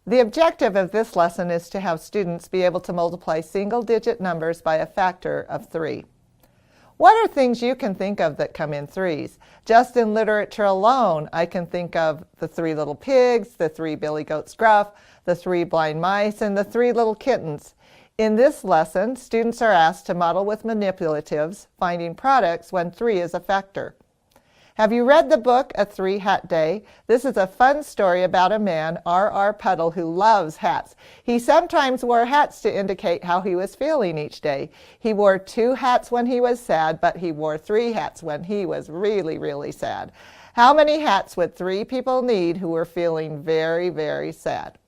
The objective of this lesson is to have students be able to multiply single-digit numbers by a factor of 3. What are things you can think of that come in threes? Just in literature alone, I can think of the 3 little pigs, the 3 billy goats gruff, the 3 blind mice, and the 3 little kittens. In this lesson, students are asked to model with manipulatives, finding products when 3 is a factor. Have you read the book A Three-Hat Day? This is a fun story about a man, R.R. Puddle, who loves hats. He sometimes wore hats to indicate how he was feeling each day. He wore 2 hats when he was sad, but he wore 3 hats when he was really, really sad. How many hats would 3 people need who were feeling very, very sad?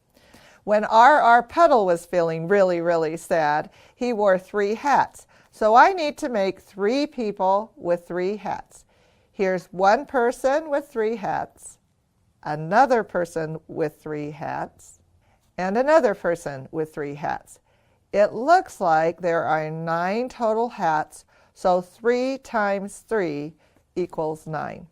When R.R. Puddle was feeling really, really sad, he wore 3 hats. So I need to make 3 people with 3 hats. Here's one person with 3 hats, another person with 3 hats, and another person with 3 hats. It looks like there are 9 total hats, so 3 times 3 equals 9.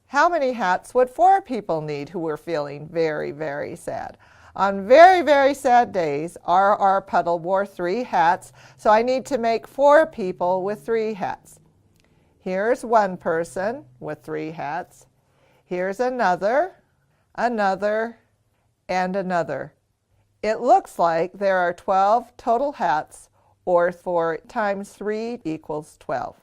How many hats would 4 people need who were feeling very, very sad? On very, very sad days, R.R. Puddle wore 3 hats, so I need to make 4 people with 3 hats. Here's one person with 3 hats. Here's another, another, and another. It looks like there are 12 total hats, or 4 times 3 equals 12.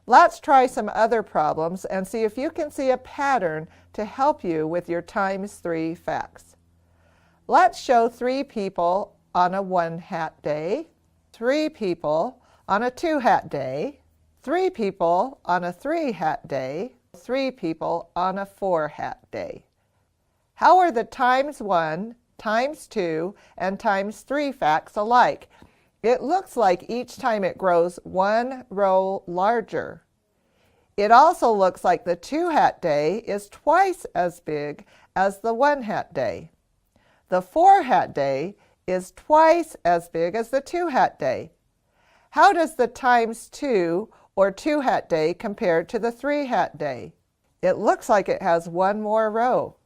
Let's try some other problems and see if you can see a pattern to help you with your times 3 facts. Let's show 3 people on a 1-hat day, 3 people on a 2-hat day, 3 people on a 3-hat day, 3 people on a 4-hat day. How are the times 1, times 2, and times 3 facts alike? It looks like each time it grows 1 row larger. It also looks like the 2-hat day is twice as big as the 1-hat day. The 4-hat day is twice as big as the 2-hat day. How does the times 2 or 2-hat day compared to the 3-hat day? It looks like it has 1 more row.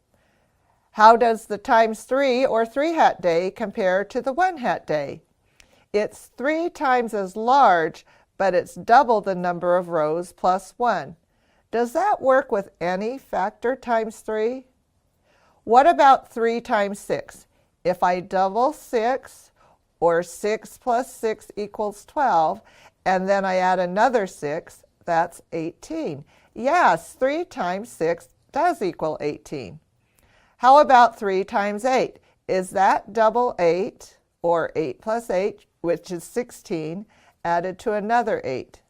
How does the times 3 or 3-hat day compare to the 1-hat day? It's 3 times as large, but it's double the number of rows plus 1. Does that work with any factor times 3? What about 3 times 6? If I double 6, or 6 plus 6 equals 12, and then I add another 6, that's 18. Yes, 3 times 6 does equal 18. How about 3 times 8? Is that double 8, or 8 plus 8, which is 16, added to another 8?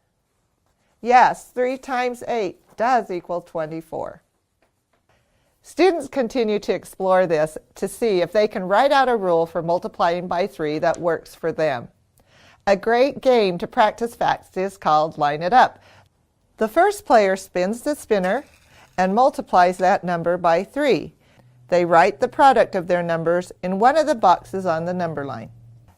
Yes, 3 times 8 does equal 24. Students continue to explore this to see if they can write out a rule for multiplying by 3 that works for them. A great game to practice facts is called Line It Up. The first player spins the spinner and multiplies that number by 3. They write the product of their numbers in one of the boxes on the number line.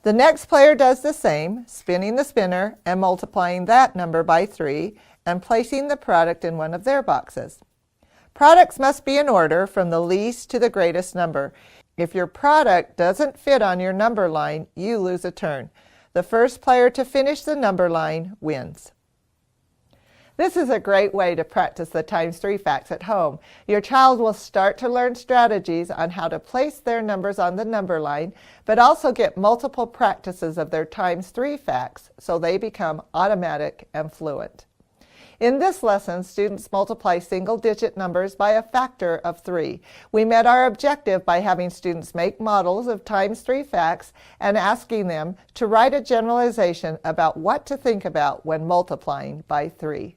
The next player does the same, spinning the spinner and multiplying that number by 3 and placing the product in one of their boxes. Products must be in order from the least to the greatest number. If your product doesn't fit on your number line, you lose a turn. The first player to finish the number line wins. This is a great way to practice the times 3 facts at home. Your child will start to learn strategies on how to place their numbers on the number line, but also get multiple practices of their times 3 facts so they become automatic and fluent. In this lesson, students multiply single-digit numbers by a factor of 3. We met our objective by having students make models of times 3 facts and asking them to write a generalization about what to think about when multiplying by 3.